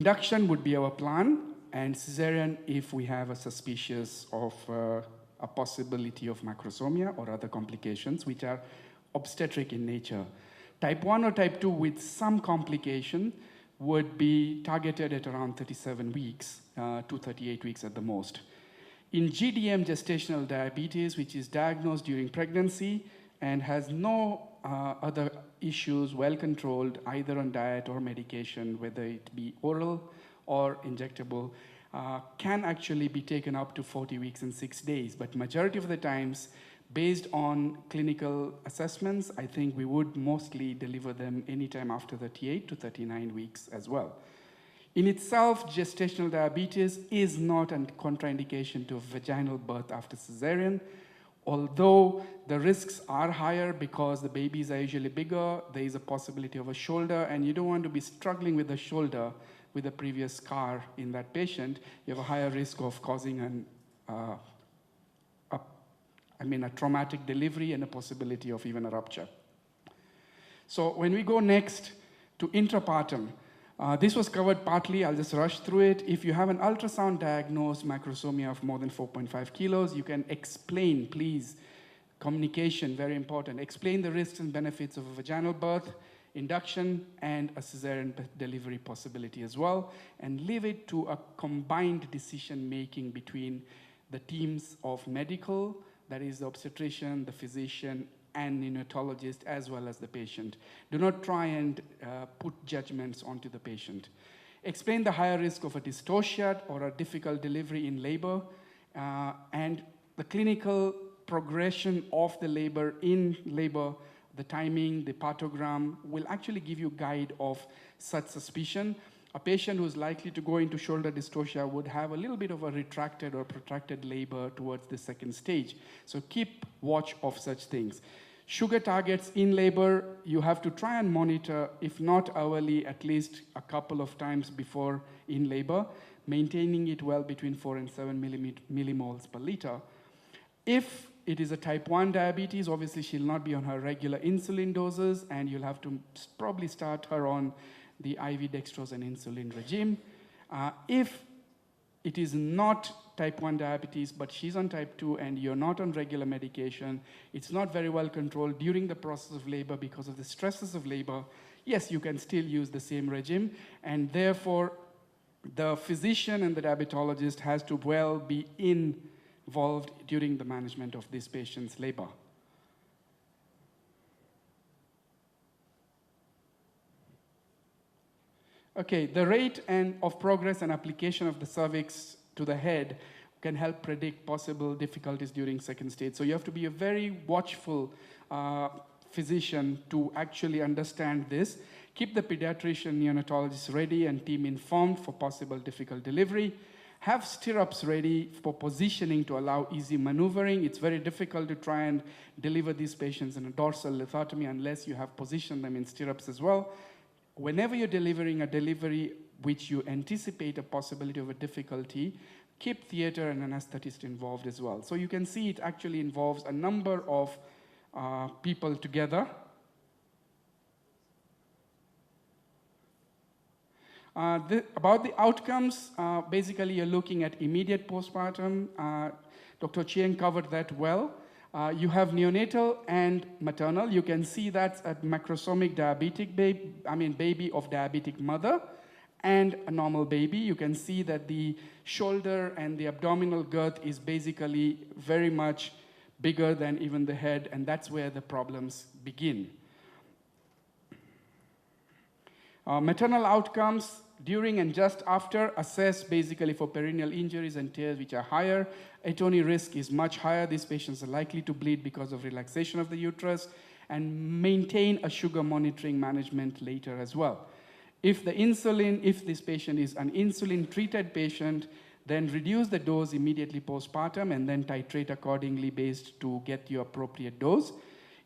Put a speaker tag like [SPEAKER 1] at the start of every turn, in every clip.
[SPEAKER 1] Induction would be our plan, and cesarean if we have a suspicious of a possibility of macrosomia or other complications which are obstetric in nature. Type 1 or type 2 with some complication would be targeted at around 37 weeks to 38 weeks at the most. In GDM, gestational diabetes, which is diagnosed during pregnancy and has no other issues, well controlled, either on diet or medication, whether it be oral or injectable, can actually be taken up to 40 weeks and 6 days. But majority of the times, based on clinical assessments, I think we would mostly deliver them anytime after 38 to 39 weeks as well. In itself, gestational diabetes is not a contraindication to vaginal birth after cesarean, although the risks are higher because the babies are usually bigger, there is a possibility of a shoulder, and you don't want to be struggling with the shoulder with a previous scar in that patient. You have a higher risk of causing a traumatic delivery and a possibility of even a rupture. So when we go next to intrapartum, this was covered partly, I'll just rush through it. If you have an ultrasound diagnosed macrosomia of more than 4.5 kilos, you can explain, please, communication, very important. Explain the risks and benefits of a vaginal birth, induction, and a cesarean delivery possibility as well, and leave it to a combined decision-making between the teams of medical, that is the obstetrician, the physician, and neonatologist, as well as the patient. Do not try and put judgments onto the patient. Explain the higher risk of a dystocia or a difficult delivery in labor, and the clinical progression of the labor in labor, the timing, the partogram will actually give you guide of such suspicion. A patient who's likely to go into shoulder dystocia would have a little bit of a retracted or protracted labor towards the second stage. So keep watch of such things. Sugar targets in labor, you have to try and monitor, if not hourly, at least a couple of times before in labor, maintaining it well between 4 and 7 millimoles per liter. If it is a type 1 diabetes, obviously she'll not be on her regular insulin doses, and you'll have to probably start her on the IV dextrose and insulin regime. If it is not type 1 diabetes, but she's on type 2 and you're not on regular medication, it's not very well controlled during the process of labor because of the stresses of labor, yes, you can still use the same regime, and therefore the physician and the diabetologist has to well be involved during the management of this patient's labor. Okay, the rate of progress and application of the cervix to the head can help predict possible difficulties during second stage. So you have to be a very watchful physician to actually understand this. Keep the pediatrician, neonatologist ready and team informed for possible difficult delivery. Have stirrups ready for positioning to allow easy maneuvering. It's very difficult to try and deliver these patients in a dorsal lithotomy unless you have positioned them in stirrups as well. Whenever you're delivering a delivery which you anticipate a possibility of a difficulty, keep theater and anesthetist involved as well. So you can see it actually involves a number of people together. About the outcomes, basically you're looking at immediate postpartum. Dr. Chiang covered that well. You have neonatal and maternal. You can see that's a macrosomic diabetic baby of diabetic mother and a normal baby. You can see that the shoulder and the abdominal girth is basically very much bigger than even the head, and that's where the problems begin. Maternal outcomes during and just after assess basically for perineal injuries and tears which are higher. Atony risk is much higher. These patients are likely to bleed because of relaxation of the uterus, and maintain a sugar monitoring management later as well. If this patient is an insulin-treated patient, then reduce the dose immediately postpartum and then titrate accordingly based to get your appropriate dose.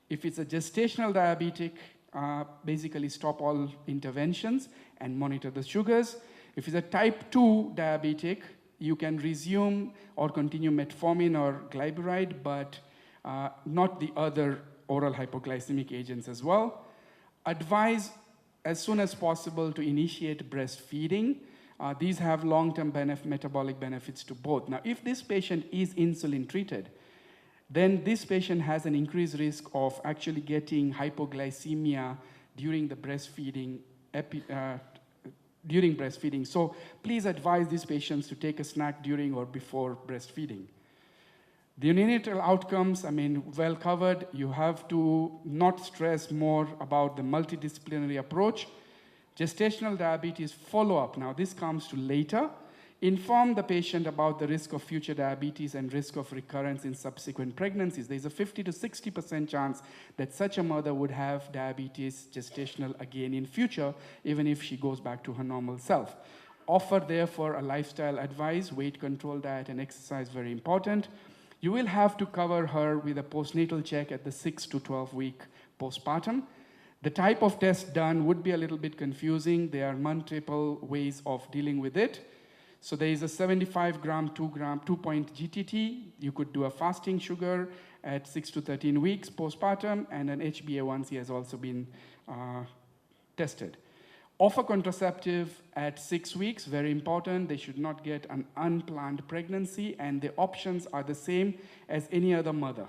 [SPEAKER 1] If it's a gestational diabetic, basically stop all interventions and monitor the sugars. If it's a type 2 diabetic, you can resume or continue metformin or glyburide, but not the other oral hypoglycemic agents as well. Advise as soon as possible to initiate breastfeeding. These have long-term metabolic benefits to both. Now, if this patient is insulin treated, then this patient has an increased risk of actually getting hypoglycemia during the breastfeeding, So please advise these patients to take a snack during or before breastfeeding. The neonatal outcomes, well covered. You have to not stress more about the multidisciplinary approach. Gestational diabetes follow-up. Now, this comes to later. Inform the patient about the risk of future diabetes and risk of recurrence in subsequent pregnancies. There's a 50 to 60% chance that such a mother would have diabetes gestational again in future, even if she goes back to her normal self. Offer, therefore, a lifestyle advice, weight control, diet, and exercise, very important. You will have to cover her with a postnatal check at the 6 to 12-week postpartum. The type of test done would be a little bit confusing. There are multiple ways of dealing with it. So there is a 75-gram, 2-point GTT. You could do a fasting sugar at 6 to 13 weeks postpartum, and an HbA1c has also been tested. Offer contraceptive at 6 weeks, very important. They should not get an unplanned pregnancy, and the options are the same as any other mother.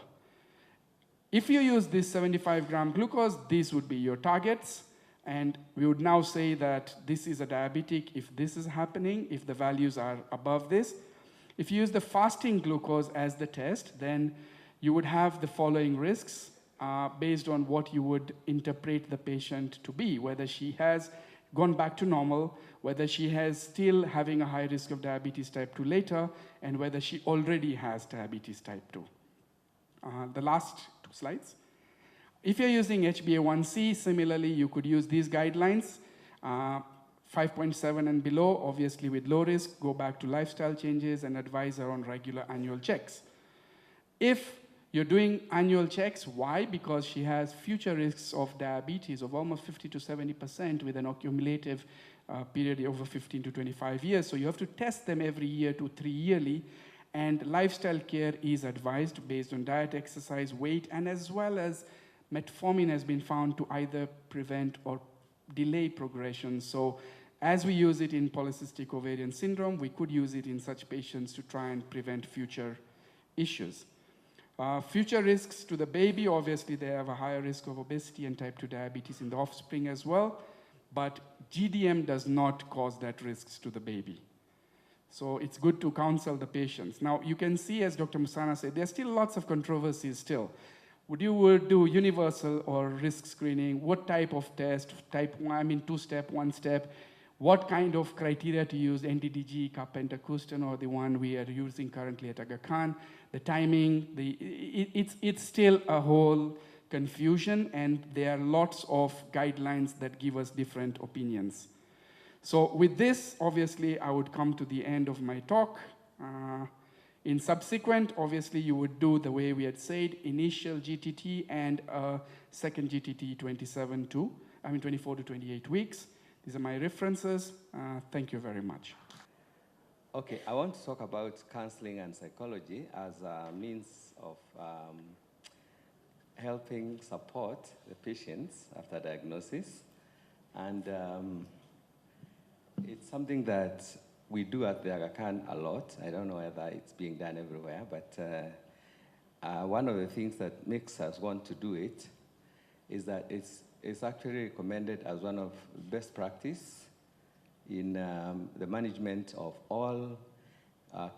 [SPEAKER 1] If you use this 75-gram glucose, these would be your targets. And we would now say that this is a diabetic if this is happening, if the values are above this. If you use the fasting glucose as the test, then you would have the following risks based on what you would interpret the patient to be, whether she has gone back to normal, whether she has still having a high risk of diabetes type 2 later, and whether she already has diabetes type 2. The last 2 slides. If you're using HbA1c, similarly, you could use these guidelines. 5.7 and below, obviously with low risk, go back to lifestyle changes and advise her on regular annual checks. If you're doing annual checks, why? Because she has future risks of diabetes of almost 50 to 70% with an accumulative period over 15 to 25 years. So you have to test them every year to 3 yearly. And lifestyle care is advised based on diet, exercise, weight, and as well as metformin has been found to either prevent or delay progression. So as we use it in polycystic ovarian syndrome, we could use it in such patients to try and prevent future issues. Future risks to the baby, obviously they have a higher risk of obesity and type 2 diabetes in the offspring as well, but GDM does not cause that risks to the baby. So it's good to counsel the patients. Now you can see, as Dr. Musana said, there's still lots of controversies still. Would you do universal or risk screening? What type of test? Type 1, 2-step, 1-step? What kind of criteria to use? NDDG, Carpenter-Couston, or the one we are using currently at Aga Khan? The timing, it's still a whole confusion, and there are lots of guidelines that give us different opinions. So with this, obviously, I would come to the end of my talk. In subsequent, obviously, you would do the way we had said, initial GTT and second GTT 24 to 28 weeks. These are my references. Thank you very much.
[SPEAKER 2] Okay, I want to talk about counseling and psychology as a means of helping support the patients after diagnosis. And it's something that we do at the Aga Khan a lot. I don't know whether it's being done everywhere, but one of the things that makes us want to do it is that it's actually recommended as one of best practice in the management of all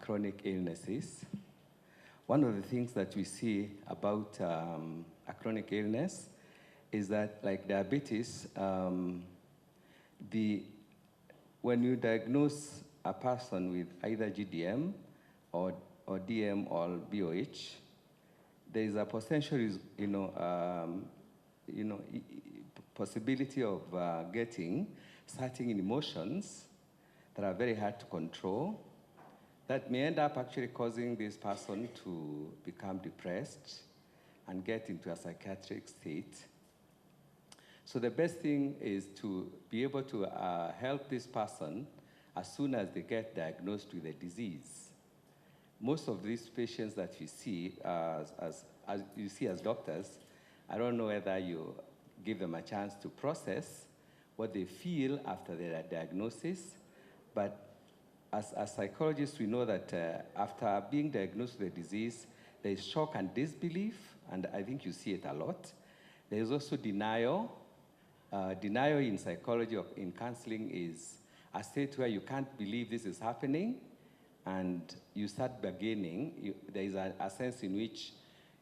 [SPEAKER 2] chronic illnesses. One of the things that we see about a chronic illness is that, like diabetes, when you diagnose a person with either GDM or DM or BOH, there is a potential, possibility of getting certain emotions that are very hard to control that may end up actually causing this person to become depressed and get into a psychiatric state. So the best thing is to be able to help this person as soon as they get diagnosed with a disease. Most of these patients that you see, as you see as doctors, I don't know whether you give them a chance to process what they feel after their diagnosis But as psychologists, we know that after being diagnosed with a disease, there is shock and disbelief, and I think you see it a lot. There is also denial. Denial in psychology or in counseling is a state where you can't believe this is happening, and you start bargaining. There is a sense in which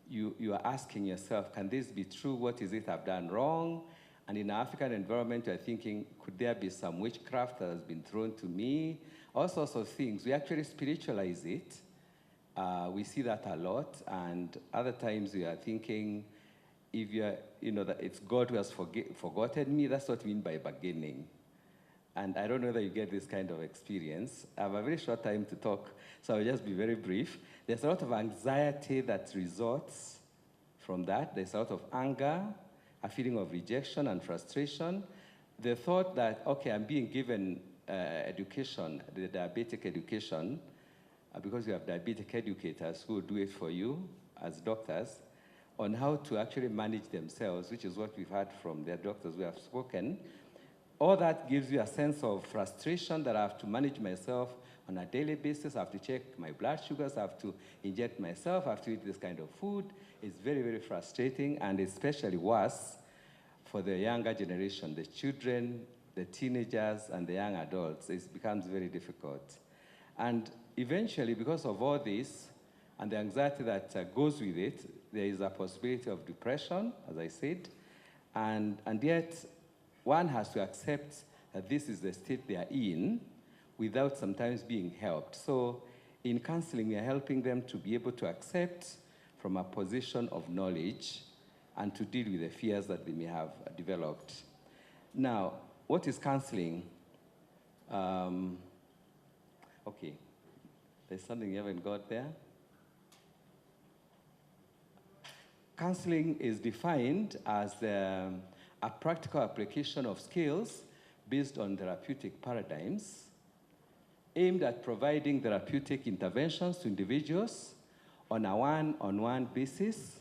[SPEAKER 2] you are asking yourself, can this be true? What is it I've done wrong? And in an African environment, you're thinking, could there be some witchcraft that has been thrown to me? All sorts of things. We actually spiritualize it. We see that a lot. And other times we are thinking, if you're, that it's God who has forgotten me, that's what we mean by bargaining. And I don't know whether you get this kind of experience. I have a very short time to talk, so I'll just be very brief. There's a lot of anxiety that results from that. There's a lot of anger, a feeling of rejection and frustration. The thought that, okay, I'm being given education, the diabetic education, because you have diabetic educators who will do it for you as doctors, on how to actually manage themselves, which is what we've heard from their doctors who have spoken. All that gives you a sense of frustration that I have to manage myself on a daily basis. I have to check my blood sugars. I have to inject myself. I have to eat this kind of food. It's very, very frustrating, and especially worse for the younger generation, the children, the teenagers, and the young adults. It becomes very difficult. And eventually, because of all this and the anxiety that goes with it, there is a possibility of depression, as I said, and yet one has to accept that this is the state they are in without sometimes being helped. So in counseling, we are helping them to be able to accept from a position of knowledge and to deal with the fears that they may have developed. Now, what is counseling? Okay, there's something you haven't got there. Counseling is defined as a practical application of skills based on therapeutic paradigms aimed at providing therapeutic interventions to individuals on a one-on-one basis.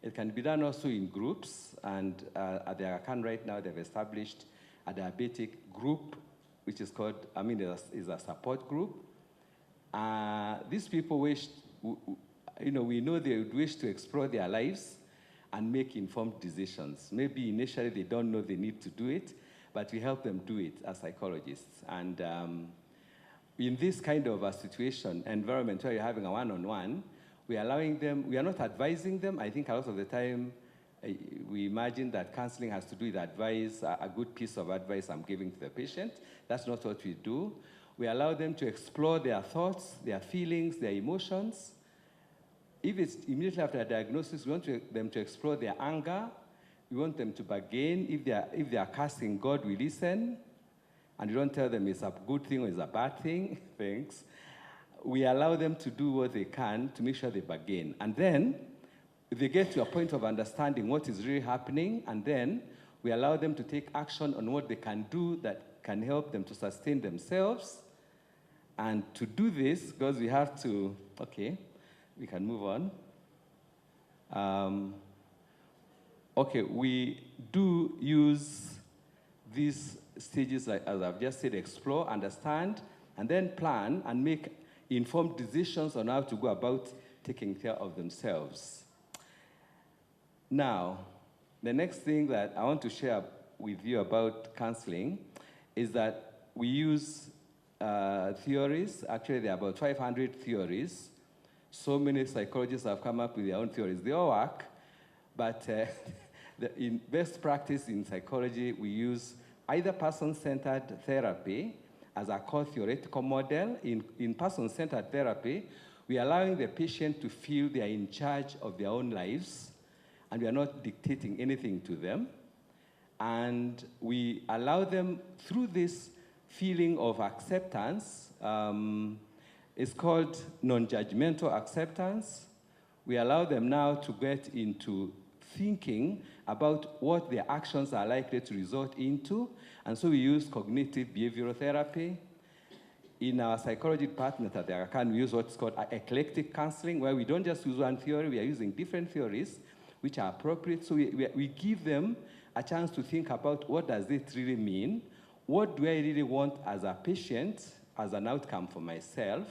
[SPEAKER 2] It can be done also in groups, and at the Aga Khan right now, they've established a diabetic group, which is called, is a support group. These people wish, we know they would wish to explore their lives and make informed decisions. Maybe initially they don't know they need to do it, but we help them do it as psychologists. And in this kind of a situation, environment where you're having a one-on-one, we are allowing them, we are not advising them. I think a lot of the time, we imagine that counseling has to do with advice, a good piece of advice I'm giving to the patient. That's not what we do. We allow them to explore their thoughts, their feelings, their emotions. If it's immediately after a diagnosis, we want them to explore their anger. We want them to bargain. If they are cursing God, we listen. And we don't tell them it's a good thing or it's a bad thing. Thanks. We allow them to do what they can to make sure they bargain. And then, if they get to a point of understanding what is really happening, and then we allow them to take action on what they can do that can help them to sustain themselves. And to do this, because we have to, okay, we can move on. Okay, we do use these stages, like, as I've just said, explore, understand, and then plan and make informed decisions on how to go about taking care of themselves. Now, the next thing that I want to share with you about counseling is that we use theories. Actually, there are about 500 theories. So many psychologists have come up with their own theories. They all work, but in best practice in psychology, we use either person-centered therapy as a core theoretical model. In person-centered therapy, we are allowing the patient to feel they are in charge of their own lives, and we are not dictating anything to them. And we allow them, through this feeling of acceptance, it's called non-judgmental acceptance. We allow them now to get into thinking about what their actions are likely to result into. And so we use cognitive behavioral therapy. In our psychology department at the Aga Khan, we use what's called eclectic counseling, where we don't just use one theory, we are using different theories which are appropriate. So we give them a chance to think about what does it really mean? what do I really want as a patient, as an outcome for myself?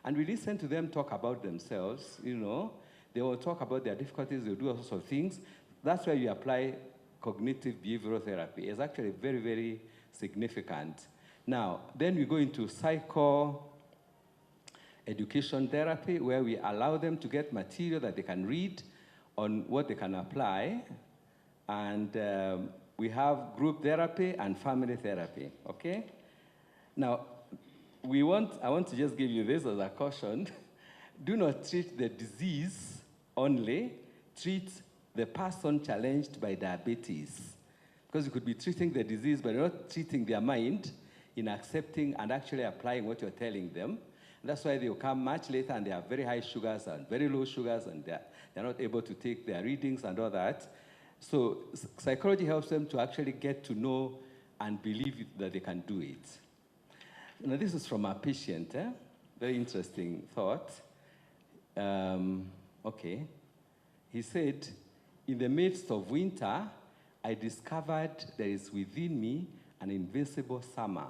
[SPEAKER 2] And we listen to them talk about themselves, you know. They will talk about their difficulties, they'll do all sorts of things. That's why you apply cognitive behavioral therapy. It's actually very, very significant. Now, then we go into psycho-education therapy, where we allow them to get material that they can read on what they can apply. And we have group therapy and family therapy, okay? Now, I want to just give you this as a caution. Do not treat the disease only, treat the person challenged by diabetes. Because you could be treating the disease, but you're not treating their mind in accepting and actually applying what you're telling them. And that's why they'll come much later and they have very high sugars and very low sugars, and they're not able to take their readings and all that. So psychology helps them to actually get to know and believe that they can do it. Now, this is from a patient, very interesting thought. Okay. He said, in the midst of winter, I discovered there is within me an invincible summer.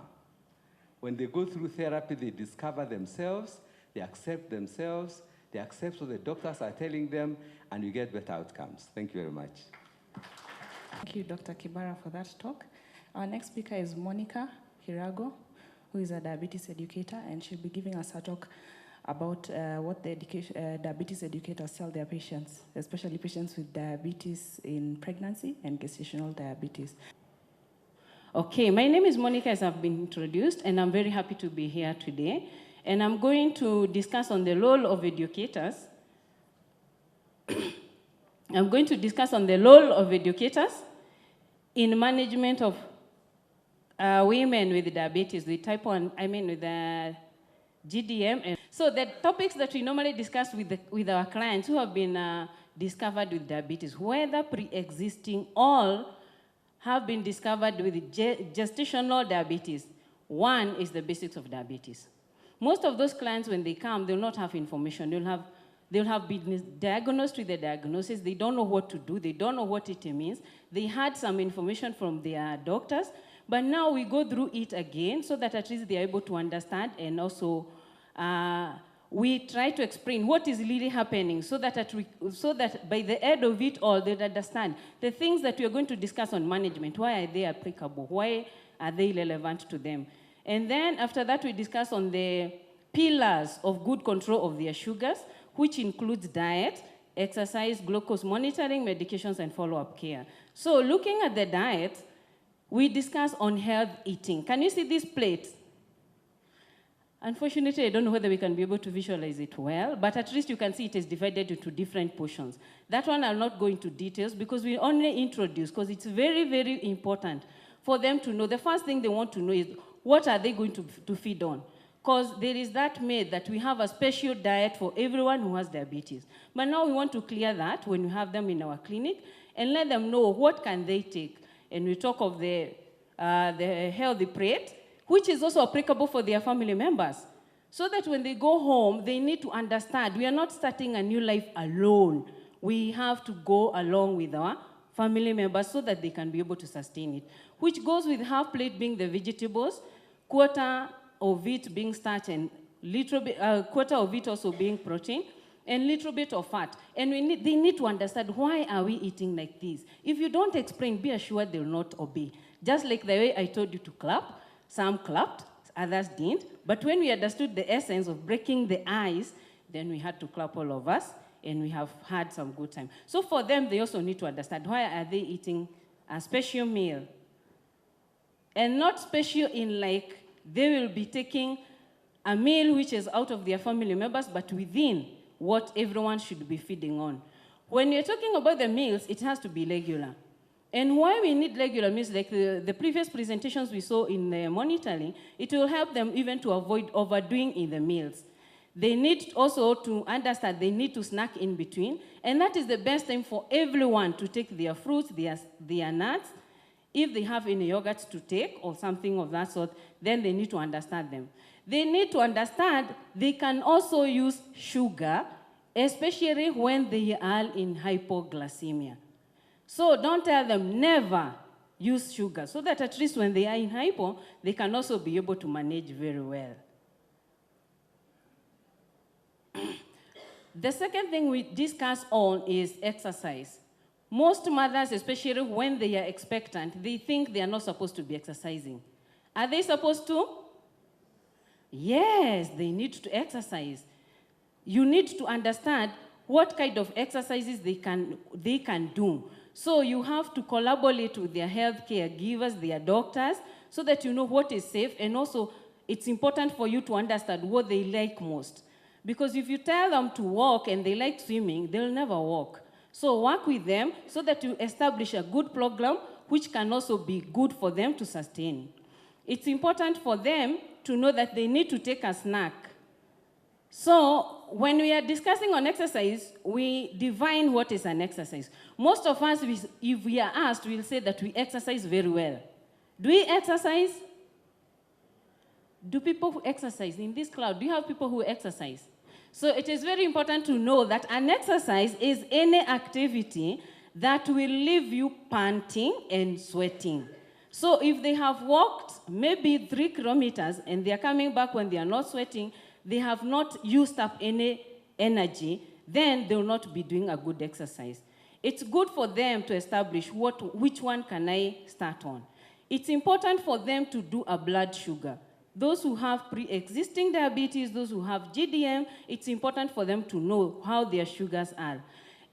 [SPEAKER 2] When they go through therapy, they discover themselves, they accept what the doctors are telling them, and you get better outcomes. Thank you very much.
[SPEAKER 3] Thank you, Dr. Kibara, for that talk. Our next speaker is Monica Hirago, who is a diabetes educator, and she'll be giving us a talk about what the diabetes educators tell their patients, especially patients with diabetes in pregnancy and gestational diabetes.
[SPEAKER 4] Okay, my name is Monica, as I've been introduced, and I'm very happy to be here today. And I'm going to discuss on the role of educators. I'm going to discuss on the role of educators in management of women with diabetes, with type 1, with GDM. So the topics that we normally discuss with our clients who have been discovered with diabetes, whether pre-existing or have been discovered with gestational diabetes. One is the basics of diabetes. Most of those clients, when they come, they'll not have information. They'll have been diagnosed with the diagnosis. They don't know what to do. They don't know what it means. They had some information from their doctors, but now we go through it again so that at least they're able to understand, and also we try to explain what is really happening so that by the end of it all, they'll understand the things that we're going to discuss on management. Why are they applicable? Why are they relevant to them? And then after that, we discuss on the pillars of good control of their sugars, which includes diet, exercise, glucose monitoring, medications, and follow-up care. So looking at the diet, we discuss on health eating. Can you see this plate? Unfortunately, I don't know whether we can be able to visualize it well, but at least you can see it is divided into different portions. That one I'll not go into details because we only introduce, because it's very, very important for them to know. The first thing they want to know is what are they going to feed on? Because there is that myth that we have a special diet for everyone who has diabetes. But now we want to clear that when we have them in our clinic and let them know what can they take. And we talk of the healthy plate, which is also applicable for their family members. So that when they go home, they need to understand we are not starting a new life alone. We have to go along with our family members so that they can be able to sustain it, which goes with half plate being the vegetables, quarter of it being starch, and quarter of it also being protein, and little bit of fat. And they need to understand, why are we eating like this? If you don't explain, be assured they will not obey. Just like the way I told you to clap, some clapped, others didn't. But when we understood the essence of breaking the ice, then we had to clap all of us, and we have had some good time. So for them, they also need to understand, why are they eating a special meal? And not special in like they will be taking a meal which is out of their family members, but within what everyone should be feeding on. When you're talking about the meals, it has to be regular. And why we need regular meals, like the previous presentations we saw in the monitoring, it will help them even to avoid overdoing in the meals. They need also to understand they need to snack in between, and that is the best time for everyone to take their fruits, their nuts. If they have any yogurts to take or something of that sort, then they need to understand them. They need to understand they can also use sugar, especially when they are in hypoglycemia. So don't tell them never use sugar, so that at least when they are in hypo, they can also be able to manage very well. The second thing we discuss on is exercise. Most mothers, especially when they are expectant, they think they are not supposed to be exercising. Are they supposed to? Yes, they need to exercise. You need to understand what kind of exercises they can do. So you have to collaborate with their health caregivers, their doctors, so that you know what is safe, and also it's important for you to understand what they like most. Because if you tell them to walk and they like swimming, they'll never walk. So work with them so that you establish a good program which can also be good for them to sustain. It's important for them to know that they need to take a snack. So when we are discussing on exercise, we define what is an exercise. Most of us, if we are asked, we'll say that we exercise very well. Do we exercise? Do people who exercise in this crowd? Do you have people who exercise? So it is very important to know that an exercise is any activity that will leave you panting and sweating. So if they have walked maybe 3 kilometers and they are coming back when they are not sweating, they have not used up any energy, then they will not be doing a good exercise. It's good for them to establish which one can I start on. It's important for them to do a blood sugar. Those who have pre-existing diabetes, those who have GDM, it's important for them to know how their sugars are.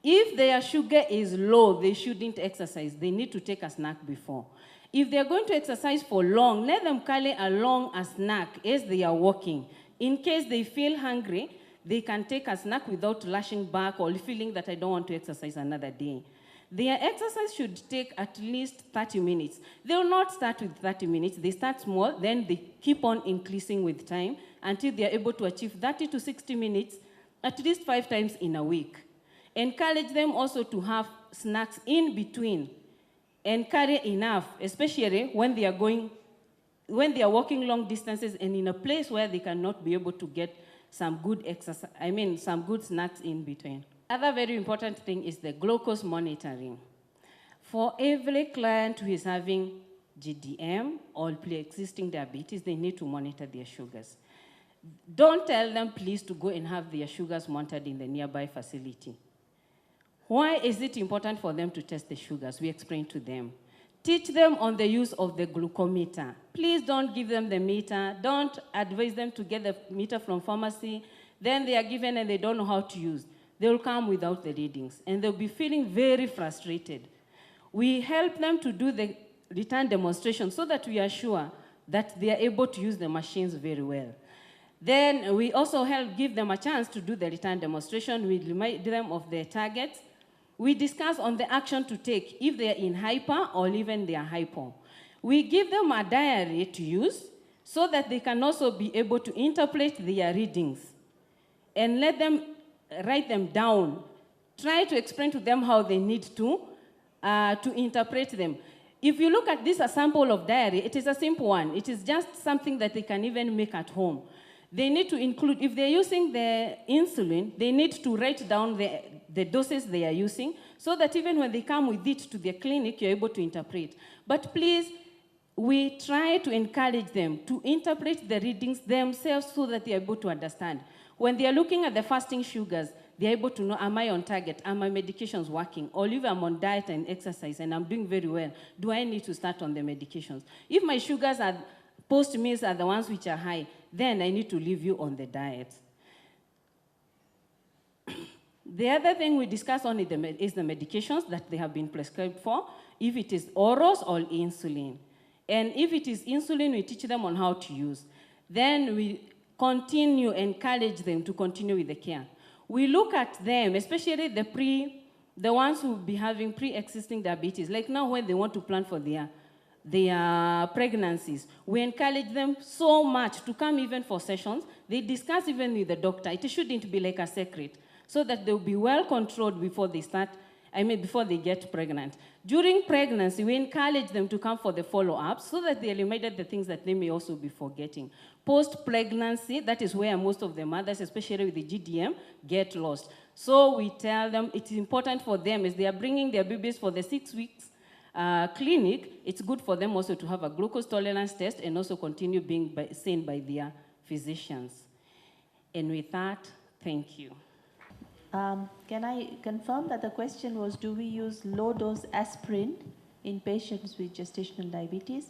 [SPEAKER 4] If their sugar is low, they shouldn't exercise. They need to take a snack before. If they're going to exercise for long, let them carry along a snack as they are walking. In case they feel hungry, they can take a snack without lashing back or feeling that I don't want to exercise another day. Their exercise should take at least 30 minutes. They will not start with 30 minutes. They start small, then they keep on increasing with time until they are able to achieve 30 to 60 minutes at least 5 times in a week. Encourage them also to have snacks in between and carry enough, especially when they are walking long distances and in a place where they cannot be able to get some good some good snacks in between. Other very important thing is the glucose monitoring. For every client who is having GDM or pre-existing diabetes, they need to monitor their sugars. Don't tell them, please, to go and have their sugars monitored in the nearby facility. Why is it important for them to test the sugars? We explain to them. Teach them on the use of the glucometer. Please don't give them the meter. Don't advise them to get the meter from pharmacy. Then they are given and they don't know how to use. They will come without the readings, and they'll be feeling very frustrated. We help them to do the return demonstration so that we are sure that they are able to use the machines very well. Then we also give them a chance to do the return demonstration. We remind them of their targets. We discuss on the action to take if they are in hyper or even they are hypo. We give them a diary to use so that they can also be able to interpret their readings and let them write them down. Try to explain to them how they need to interpret them. If you look at this a sample of diary, it is a simple one. It is just something that they can even make at home. They need to include, if they're using the insulin, they need to write down the doses they are using so that even when they come with it to their clinic, you're able to interpret. But please, we try to encourage them to interpret the readings themselves so that they're able to understand. When they are looking at the fasting sugars, they're able to know, am I on target? Are my medications working? Or if I'm on diet and exercise and I'm doing very well, do I need to start on the medications? If my sugars are post-meals are the ones which are high, then I need to leave you on the diet. The other thing we discuss on is the medications that they have been prescribed for, if it is orals or insulin. And if it is insulin, we teach them on how to use. Then we encourage them to continue with the care. We look at them, especially the ones who will be having pre-existing diabetes, like now when they want to plan for their pregnancies. We encourage them so much to come even for sessions. They discuss even with the doctor. It shouldn't be like a secret, so that they'll be well controlled before they before they get pregnant. During pregnancy, we encourage them to come for the follow-ups so that they're reminded the things that they may also be forgetting. Post-pregnancy, that is where most of the mothers, especially with the GDM, get lost. So we tell them it's important for them as they are bringing their babies for the 6 weeks clinic, it's good for them also to have a glucose tolerance test and also continue being seen by their physicians. And with that, thank you.
[SPEAKER 5] Can I confirm that the question was, do we use low-dose aspirin in patients with gestational diabetes?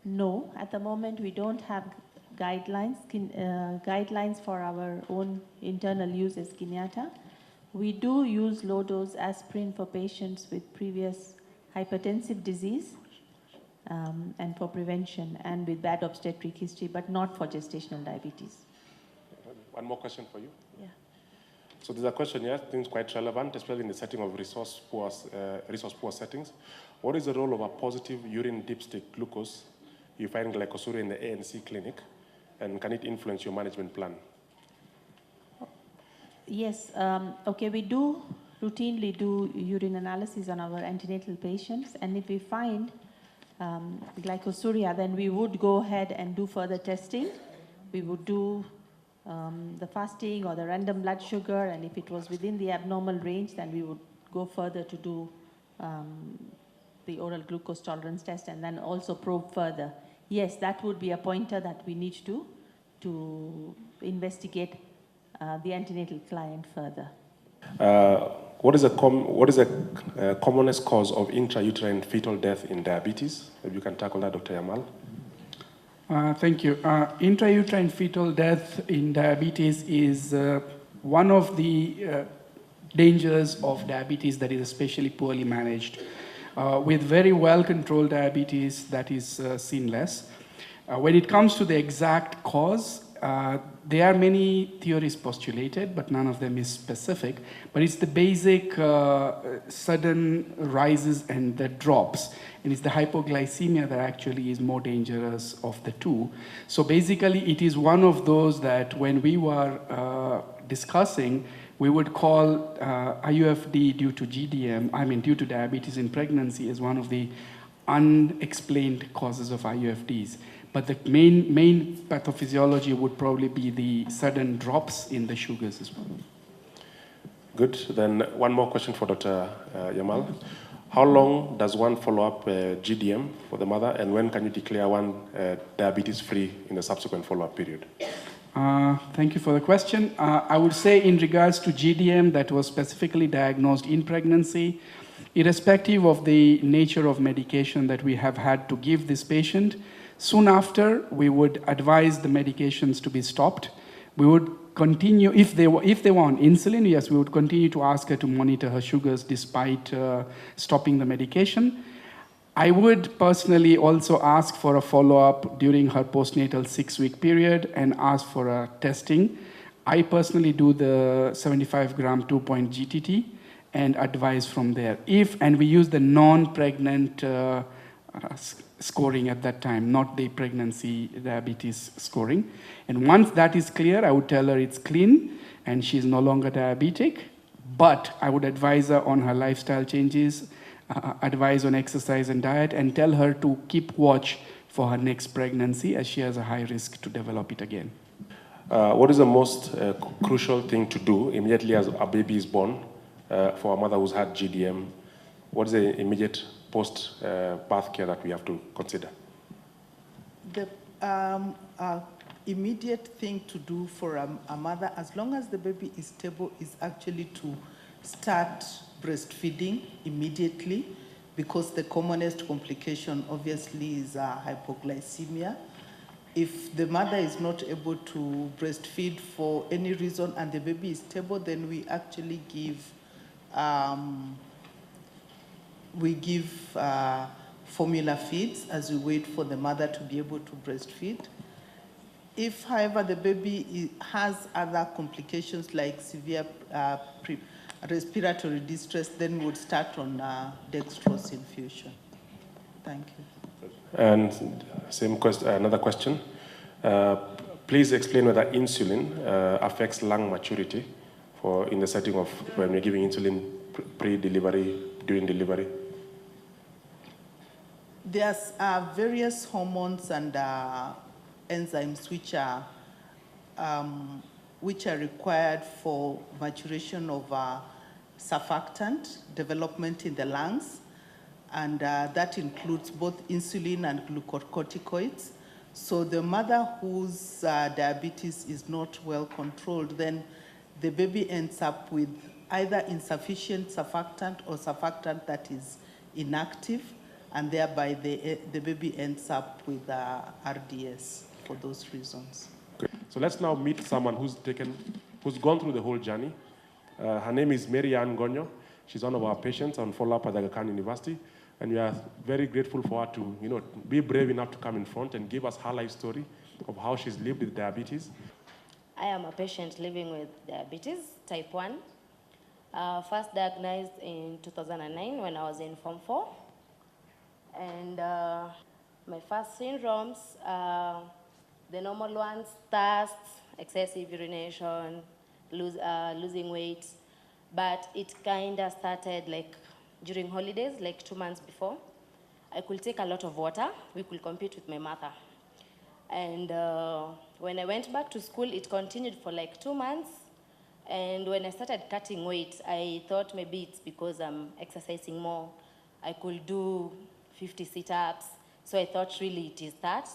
[SPEAKER 5] No, at the moment we don't have guidelines for our own internal use as Kenyatta. We do use low-dose aspirin for patients with previous hypertensive disease and for prevention and with bad obstetric history, but not for gestational diabetes.
[SPEAKER 6] One more question for you.
[SPEAKER 5] Yeah.
[SPEAKER 6] So there's a question here, I think it's quite relevant, especially in the setting of resource-poor settings. What is the role of a positive urine dipstick glucose you find glycosuria in the ANC clinic, and can it influence your management plan?
[SPEAKER 5] Yes, okay, we do routinely do urine analysis on our antenatal patients, and if we find glycosuria, then we would go ahead and do further testing. We would do the fasting or the random blood sugar, and if it was within the abnormal range, then we would go further to do the oral glucose tolerance test and then also probe further. Yes, that would be a pointer that we need to investigate the antenatal client further.
[SPEAKER 6] What is the commonest cause of intrauterine fetal death in diabetes? If you can tackle that, Dr. Yamal.
[SPEAKER 1] Thank you. Intrauterine fetal death in diabetes is one of the dangers of diabetes that is especially poorly managed. With very well-controlled diabetes, that is seen less. When it comes to the exact cause, there are many theories postulated, but none of them is specific. But it's the basic sudden rises and the drops. And it's the hypoglycemia that actually is more dangerous of the two. So basically, it is one of those that when we were discussing, we would call IUFD due to GDM, due to diabetes in pregnancy, as one of the unexplained causes of IUFDs. But the main pathophysiology would probably be the sudden drops in the sugars as well.
[SPEAKER 6] Good. Then one more question for Dr. Yamal. How long does one follow up GDM for the mother, and when can you declare one diabetes-free in the subsequent follow-up period?
[SPEAKER 1] Thank you for the question. I would say in regards to GDM that was specifically diagnosed in pregnancy, irrespective of the nature of medication that we have had to give this patient, soon after we would advise the medications to be stopped. We would continue, if they were on insulin, yes, we would continue to ask her to monitor her sugars despite stopping the medication. I would personally also ask for a follow-up during her postnatal 6-week period and ask for a testing. I personally do the 75-gram 2-point GTT and advise from there. And we use the non-pregnant scoring at that time, not the pregnancy diabetes scoring. And once that is clear, I would tell her it's clean and she's no longer diabetic, but I would advise her on her lifestyle changes, advise on exercise and diet, and tell her to keep watch for her next pregnancy as she has a high risk to develop it again.
[SPEAKER 6] What is the most crucial thing to do immediately as a baby is born for a mother who's had GDM? What is the immediate post-birth care that we have to consider?
[SPEAKER 7] The immediate thing to do for a mother, as long as the baby is stable, is actually to start breastfeeding immediately, because the commonest complication obviously is hypoglycemia. If the mother is not able to breastfeed for any reason and the baby is stable, then we actually give formula feeds as we wait for the mother to be able to breastfeed. If, however, the baby has other complications like severe respiratory distress, then we would start on dextrose infusion. Thank you.
[SPEAKER 6] And same question, another question. Please explain whether insulin affects lung maturity in the setting of when we're giving insulin pre-delivery, during delivery.
[SPEAKER 7] There's various hormones and enzymes which are required for maturation of surfactant development in the lungs. and that includes both insulin and glucocorticoids. So the mother whose diabetes is not well controlled, then the baby ends up with either insufficient surfactant or surfactant that is inactive, and thereby the baby ends up with RDS for those reasons.
[SPEAKER 6] Okay. So let's now meet someone who's gone through the whole journey. Her name is Mary Ann Gonyo. She's one of our patients on follow-up at Aga Khan University. And we are very grateful for her to, be brave enough to come in front and give us her life story of how she's lived with diabetes.
[SPEAKER 8] I am a patient living with diabetes, type 1. First diagnosed in 2009 when I was in Form 4. And my first syndromes, the normal ones, thirst, excessive urination, losing weight. But it kind of started like during holidays, like 2 months before. I could take a lot of water. We could compete with my mother. And when I went back to school, it continued for like 2 months. And when I started cutting weight, I thought maybe it's because I'm exercising more. I could do 50 sit-ups. So I thought really it is that.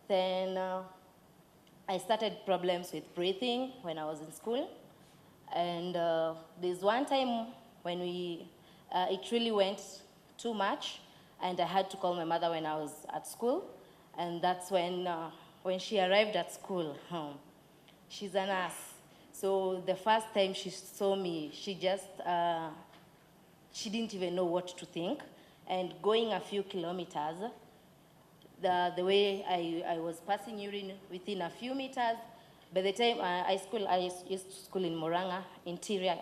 [SPEAKER 8] Then I started problems with breathing when I was in school. And there's one time when it really went too much, and I had to call my mother when I was at school. And that's when she arrived at school, she's a nurse. So the first time she saw me, she didn't even know what to think. And going a few kilometers, the way I was passing urine within a few meters, by the time I used to school in Moranga, interior.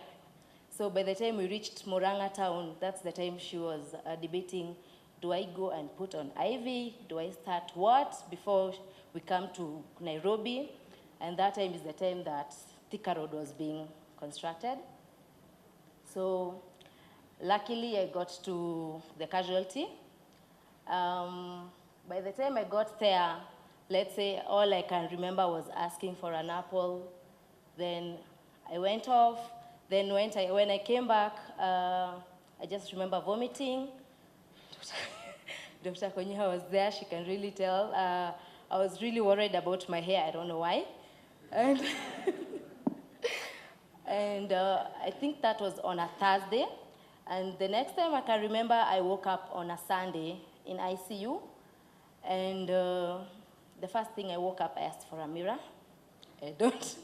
[SPEAKER 8] So by the time we reached Moranga town, that's the time she was debating, do I go and put on IV? Do I start what before we come to Nairobi? And that time is the time that Thika Road was being constructed. So luckily I got to the casualty. By the time I got there, let's say all I can remember was asking for an apple. Then I went off. Then when I came back, I just remember vomiting. Dr. Konyiha was there. She can really tell. I was really worried about my hair. I don't know why. And, I think that was on a Thursday. And the next time I can remember, I woke up on a Sunday in ICU. And the first thing I woke up, I asked for a mirror. I don't.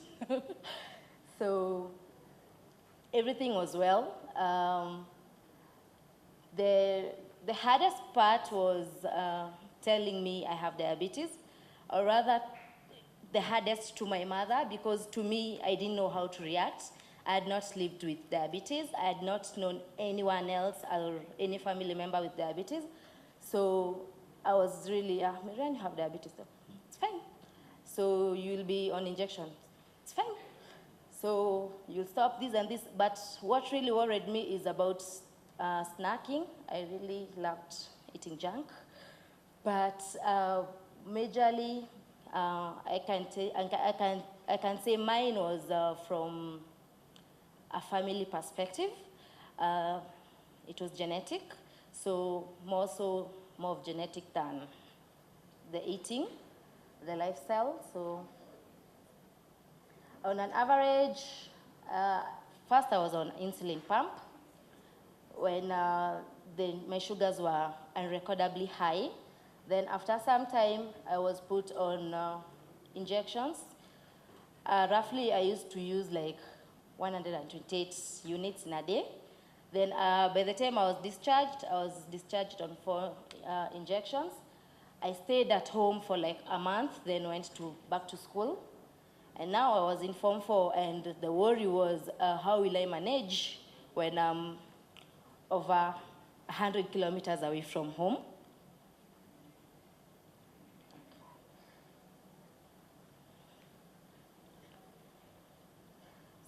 [SPEAKER 8] So everything was well. The hardest part was telling me I have diabetes, or rather the hardest to my mother, because to me, I didn't know how to react. I had not lived with diabetes. I had not known anyone else or any family member with diabetes. So I was really, Miriam, you have diabetes though. It's fine. So you'll be on injection. It's fine. So you'll stop this and this. But what really worried me is about snacking. I really loved eating junk. But majorly, I can say mine was from a family perspective. It was genetic, so more of genetic than the eating, the lifestyle. So on an average, first I was on insulin pump when my sugars were unrecordably high. Then after some time, I was put on injections. Roughly, I used to use like 128 units in a day. Then by the time I was discharged on 4 injections. I stayed at home for like a month, then went back to school. And now I was in Form 4, and the worry was how will I manage when I'm over 100 kilometers away from home.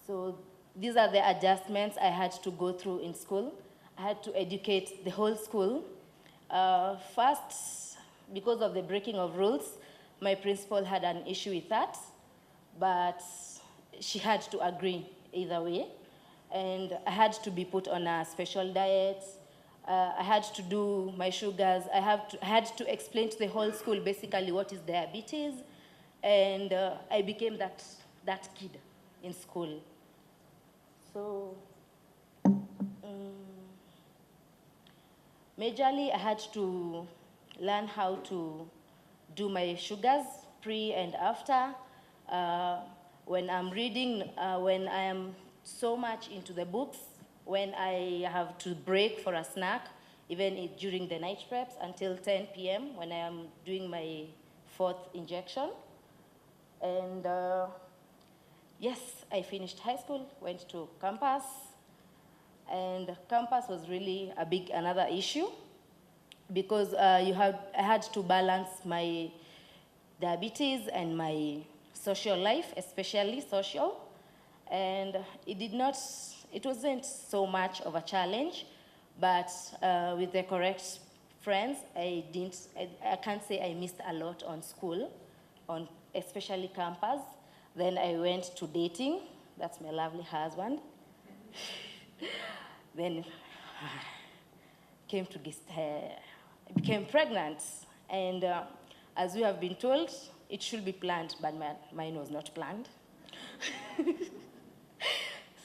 [SPEAKER 8] So these are the adjustments I had to go through in school. I had to educate the whole school. First, because of the breaking of rules, my principal had an issue with that, but she had to agree either way. And I had to be put on a special diet. I had to do my sugars. I had to explain to the whole school basically what is diabetes, and I became that kid in school. So, majorly I had to learn how to do my sugars pre and after. When I'm reading, when I am so much into the books, when I have to break for a snack, even during the night preps until 10 p.m. when I am doing my 4th injection. And yes, I finished high school, went to campus, and campus was really another issue because I had to balance my diabetes and my social life, especially social, and it wasn't so much of a challenge, but with the correct friends, I can't say I missed a lot on school, on especially campus. Then I went to dating. That's my lovely husband. Then I became pregnant, and as we have been told, it should be planned, but mine was not planned.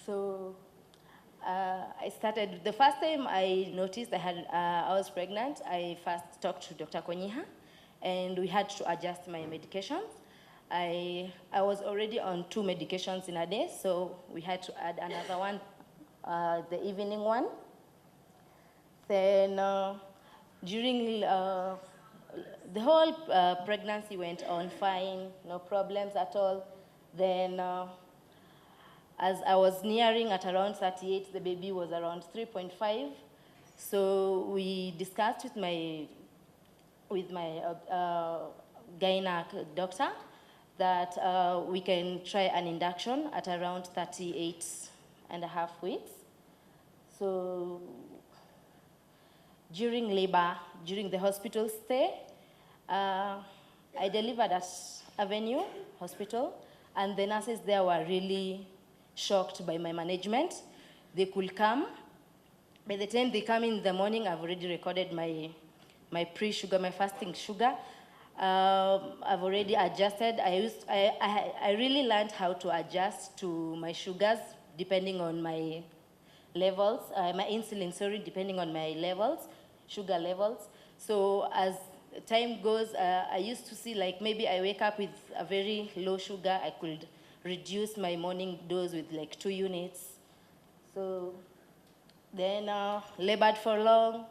[SPEAKER 8] So I started, the first time I noticed I was pregnant, I first talked to Dr. Konyiha, and we had to adjust my medications. I was already on 2 medications in a day, so we had to add another one, the evening one. Then during the whole pregnancy went on fine, no problems at all. Then as I was nearing at around 38, the baby was around 3.5. So we discussed with my gynec doctor that we can try an induction at around 38.5 weeks. So during labor, during the hospital stay, I delivered at Avenue Hospital, and the nurses there were really shocked by my management. They could come. By the time they come in the morning, I've already recorded my pre-sugar, my fasting sugar. I've already adjusted. I really learned how to adjust to my sugars depending on my levels, my insulin, depending on my levels, sugar levels. So as time goes, I used to see like maybe I wake up with a very low sugar, I could reduce my morning dose with like 2 units. So then labored for long,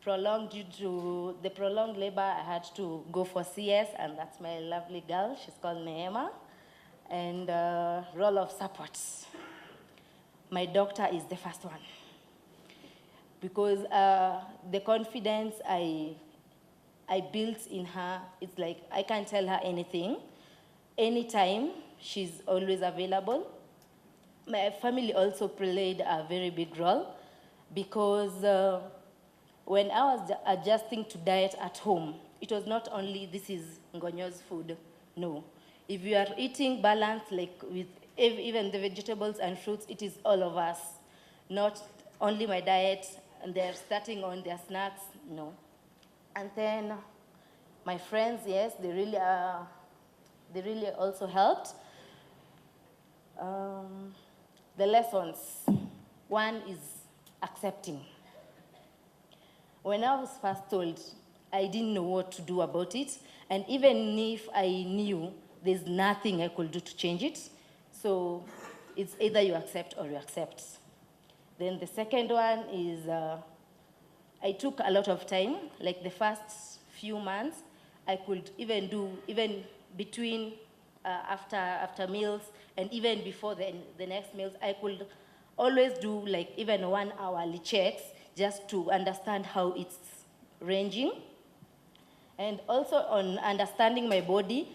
[SPEAKER 8] prolonged. Due to the prolonged labor, I had to go for CS, and that's my lovely girl. She's called Neema, and role of support. My doctor is the first one, because the confidence I built in her, it's like I can't tell her anything. Anytime, she's always available. My family also played a very big role, because when I was adjusting to diet at home, it was not only this is Ngonyo's food, no. If you are eating balanced, like with even the vegetables and fruits, it is all of us, not only my diet, and they're starting on their snacks, no. And then my friends, yes, they really also helped. The lessons, one is accepting. When I was first told, I didn't know what to do about it, and even if I knew, there's nothing I could do to change it. So it's either you accept or you accept. Then the second one is, I took a lot of time, like the first few months, I could even between, after meals, and even before the next meals, I could always do like even 1 hourly checks just to understand how it's ranging. And also on understanding my body,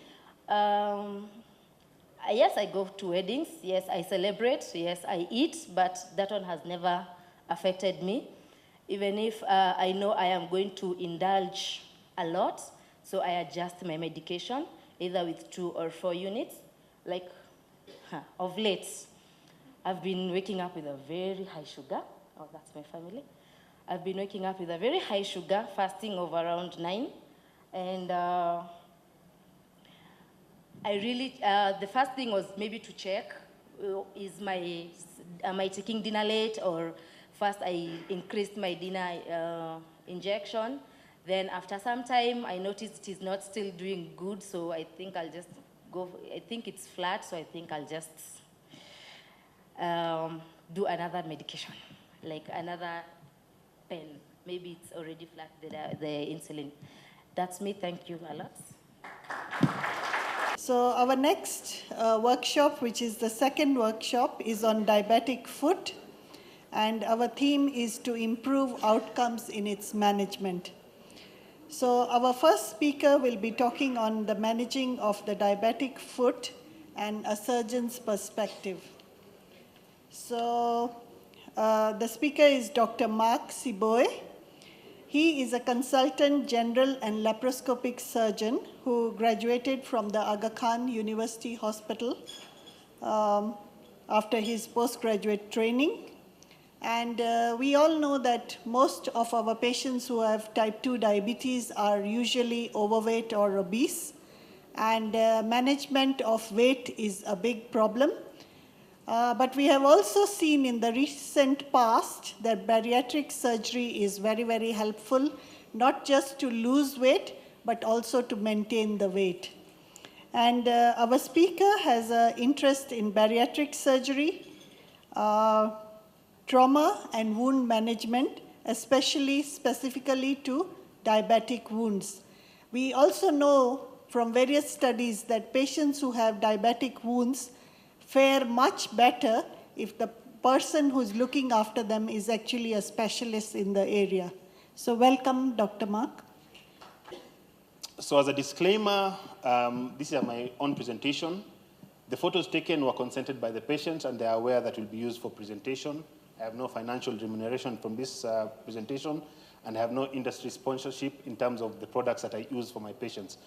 [SPEAKER 8] yes, I go to weddings, yes, I celebrate, yes, I eat, but that one has never affected me. Even if I know I am going to indulge a lot, so I adjust my medication, either with 2 or 4 units. Like, of late, I've been waking up with a very high sugar. Oh, that's my family. I've been waking up with a very high sugar, fasting of around 9. And the first thing was maybe to check, am I taking dinner late? Or first I increased my dinner injection. Then after some time, I noticed it is not still doing good, so I think I'll just go, I think it's flat, so I think I'll just do another medication, like another pen. Maybe it's already flat, the insulin. That's me, thank you, Alex.
[SPEAKER 9] So our next workshop, which is the second workshop, is on diabetic foot. And our theme is to improve outcomes in its management. So our first speaker will be talking on the managing of the diabetic foot and a surgeon's perspective. So the speaker is Dr. Mark Siboe. He is a consultant general and laparoscopic surgeon who graduated from the Aga Khan University Hospital after his postgraduate training. And we all know that most of our patients who have type 2 diabetes are usually overweight or obese. And management of weight is a big problem. But we have also seen in the recent past that bariatric surgery is very, very helpful, not just to lose weight, but also to maintain the weight. And our speaker has an interest in bariatric surgery, trauma and wound management, specifically to diabetic wounds. We also know from various studies that patients who have diabetic wounds fare much better if the person who's looking after them is actually a specialist in the area. So welcome, Dr. Mark.
[SPEAKER 10] So as a disclaimer, this is my own presentation. The photos taken were consented by the patients and they are aware that will be used for presentation. I have no financial remuneration from this presentation, and I have no industry sponsorship in terms of the products that I use for my patients.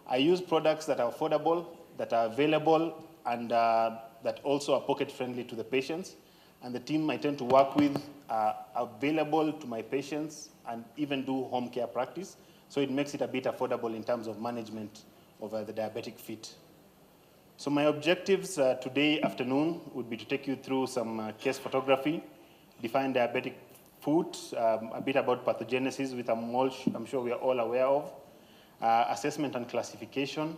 [SPEAKER 10] I use products that are affordable, that are available, and that also are pocket-friendly to the patients. And the team I tend to work with are available to my patients and even do home care practice. So it makes it a bit affordable in terms of management of the diabetic feet. So my objectives today afternoon would be to take you through some case photography, define diabetic foot, a bit about pathogenesis, which I'm sure we are all aware of, assessment and classification,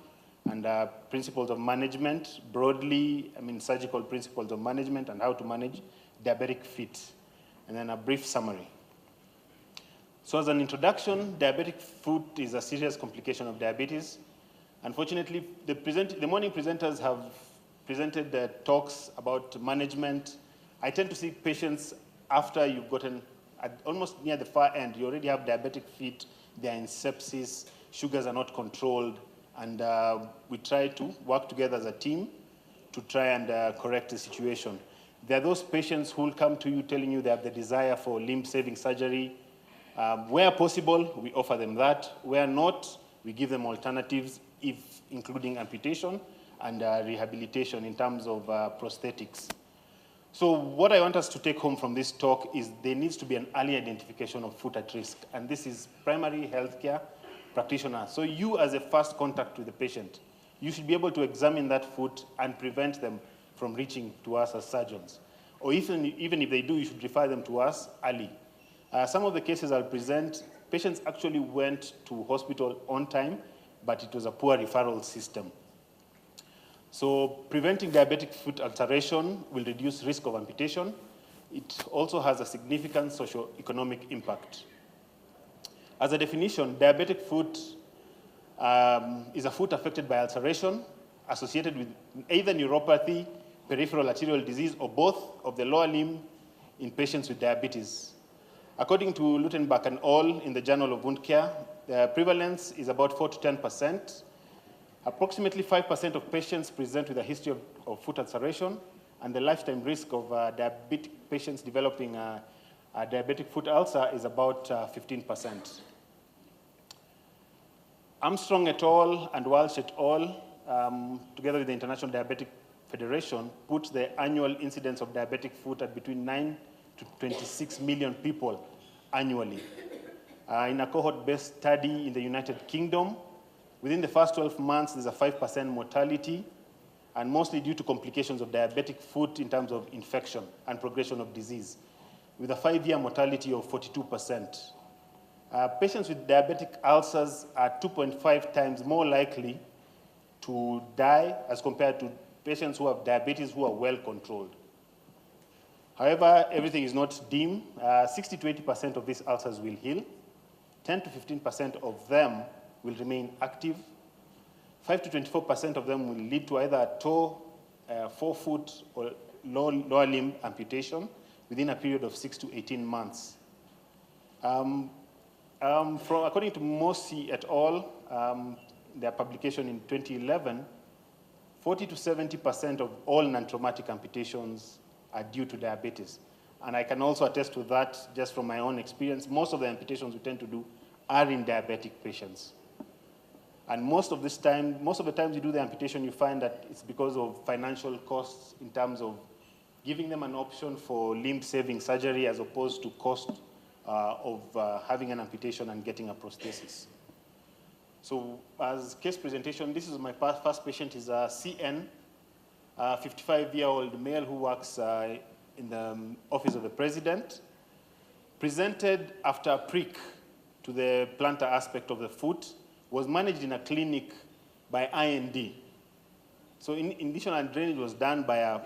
[SPEAKER 10] and principles of management, broadly, surgical principles of management and how to manage diabetic feet, and then a brief summary. So as an introduction, diabetic foot is a serious complication of diabetes. Unfortunately, the morning presenters have presented talks about management. I tend to see patients after you've gotten almost near the far end. You already have diabetic feet, they're in sepsis, sugars are not controlled, and we try to work together as a team to try and correct the situation. There are those patients who will come to you telling you they have the desire for limb-saving surgery. Where possible, we offer them that. Where not, we give them alternatives, including amputation and rehabilitation in terms of prosthetics. So what I want us to take home from this talk is there needs to be an early identification of foot at risk, and this is primary healthcare practitioner. So you as a first contact with the patient, you should be able to examine that foot and prevent them from reaching to us as surgeons. Or even if they do, you should refer them to us early. Some of the cases I'll present, patients actually went to hospital on time, but it was a poor referral system. So preventing diabetic foot ulceration will reduce risk of amputation. It also has a significant socio-economic impact. As a definition, diabetic foot is a foot affected by ulceration associated with either neuropathy, peripheral arterial disease, or both of the lower limb in patients with diabetes. According to Lutenbach and al. In the Journal of Wound Care, the prevalence is about 4 to 10%. Approximately 5% of patients present with a history of foot ulceration, and the lifetime risk of diabetic patients developing a diabetic foot ulcer is about 15%. Armstrong et al. And Walsh et al., together with the International Diabetic Federation, put the annual incidence of diabetic foot at between 9 to 26 million people annually. In a cohort-based study in the United Kingdom, within the first 12 months, there's a 5% mortality, and mostly due to complications of diabetic foot in terms of infection and progression of disease, with a 5-year mortality of 42%. Patients with diabetic ulcers are 2.5 times more likely to die as compared to patients who have diabetes who are well controlled. However, everything is not dim. 60 to 80% of these ulcers will heal. 10 to 15% of them will remain active. 5 to 24% of them will lead to either a toe, forefoot, or lower limb amputation within a period of 6 to 18 months. According to Mosi et al., their publication in 2011, 40 to 70% of all non-traumatic amputations are due to diabetes. And I can also attest to that just from my own experience. Most of the amputations we tend to do are in diabetic patients. And most of the times you do the amputation, you find that it's because of financial costs in terms of giving them an option for limb-saving surgery as opposed to cost of having an amputation and getting a prosthesis. So as case presentation, this is my first patient is a CN, a 55-year-old male who works in the office of the president, presented after a prick to the plantar aspect of the foot, was managed in a clinic by IND. So initial drainage was done by a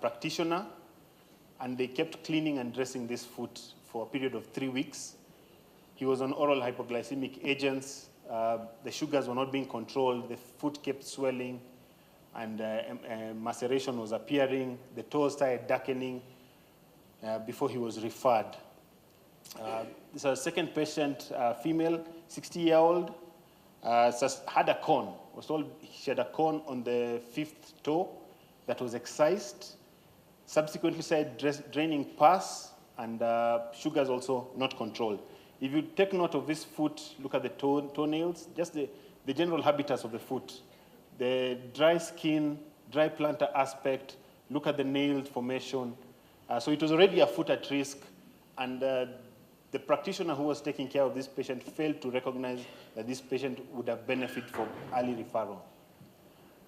[SPEAKER 10] practitioner, and they kept cleaning and dressing this foot for a period of 3 weeks. He was on oral hypoglycemic agents. The sugars were not being controlled. The foot kept swelling, and maceration was appearing. The toes started darkening before he was referred. This is a second patient, female, 60-year-old, had a cone. Was told she had a cone on the 5th toe that was excised. Subsequently started draining pus, and sugars also not controlled. If you take note of this foot, look at the toenails, just the general habitus of the foot. The dry skin, dry plantar aspect, look at the nail formation. So it was already a foot at risk, and the practitioner who was taking care of this patient failed to recognize that this patient would have benefited from early referral.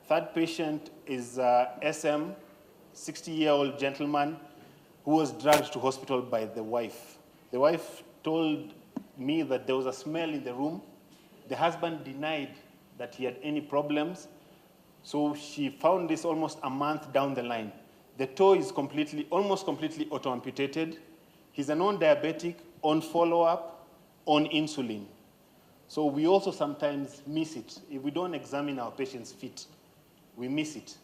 [SPEAKER 10] Third patient is SM, 60-year-old gentleman who was dragged to hospital by the wife. The wife told me that there was a smell in the room. The husband denied that he had any problems. So she found this almost a month down the line. The toe is almost completely auto-amputated. He's a non-diabetic, on follow-up, on insulin. So we also sometimes miss it. If we don't examine our patient's feet, we miss it.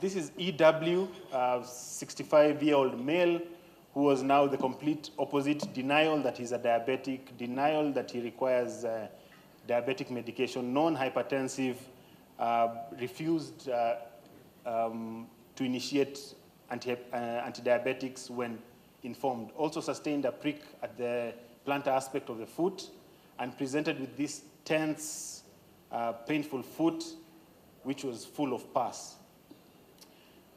[SPEAKER 10] This is EW, 65-year-old male, who was now the complete opposite, denial that he's a diabetic, denial that he requires diabetic medication, non-hypertensive, refused to initiate antidiabetics when informed. Also sustained a prick at the plantar aspect of the foot and presented with this tense, painful foot, which was full of pus.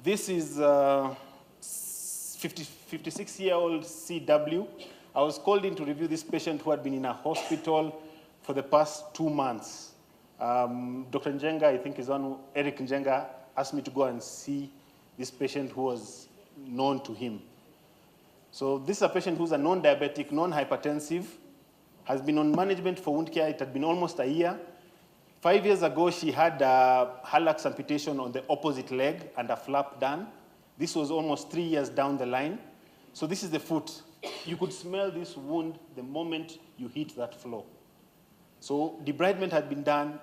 [SPEAKER 10] This is 56-year-old CW. I was called in to review this patient who had been in a hospital for the past 2 months. Dr. Njenga, I think is on, Eric Njenga, asked me to go and see this patient who was known to him. So this is a patient who's a non-diabetic, non-hypertensive, has been on management for wound care. It had been almost a year. 5 years ago, she had a hallux amputation on the opposite leg and a flap done. This was almost 3 years down the line. So this is the foot. You could smell this wound the moment you hit that floor. So debridement had been done.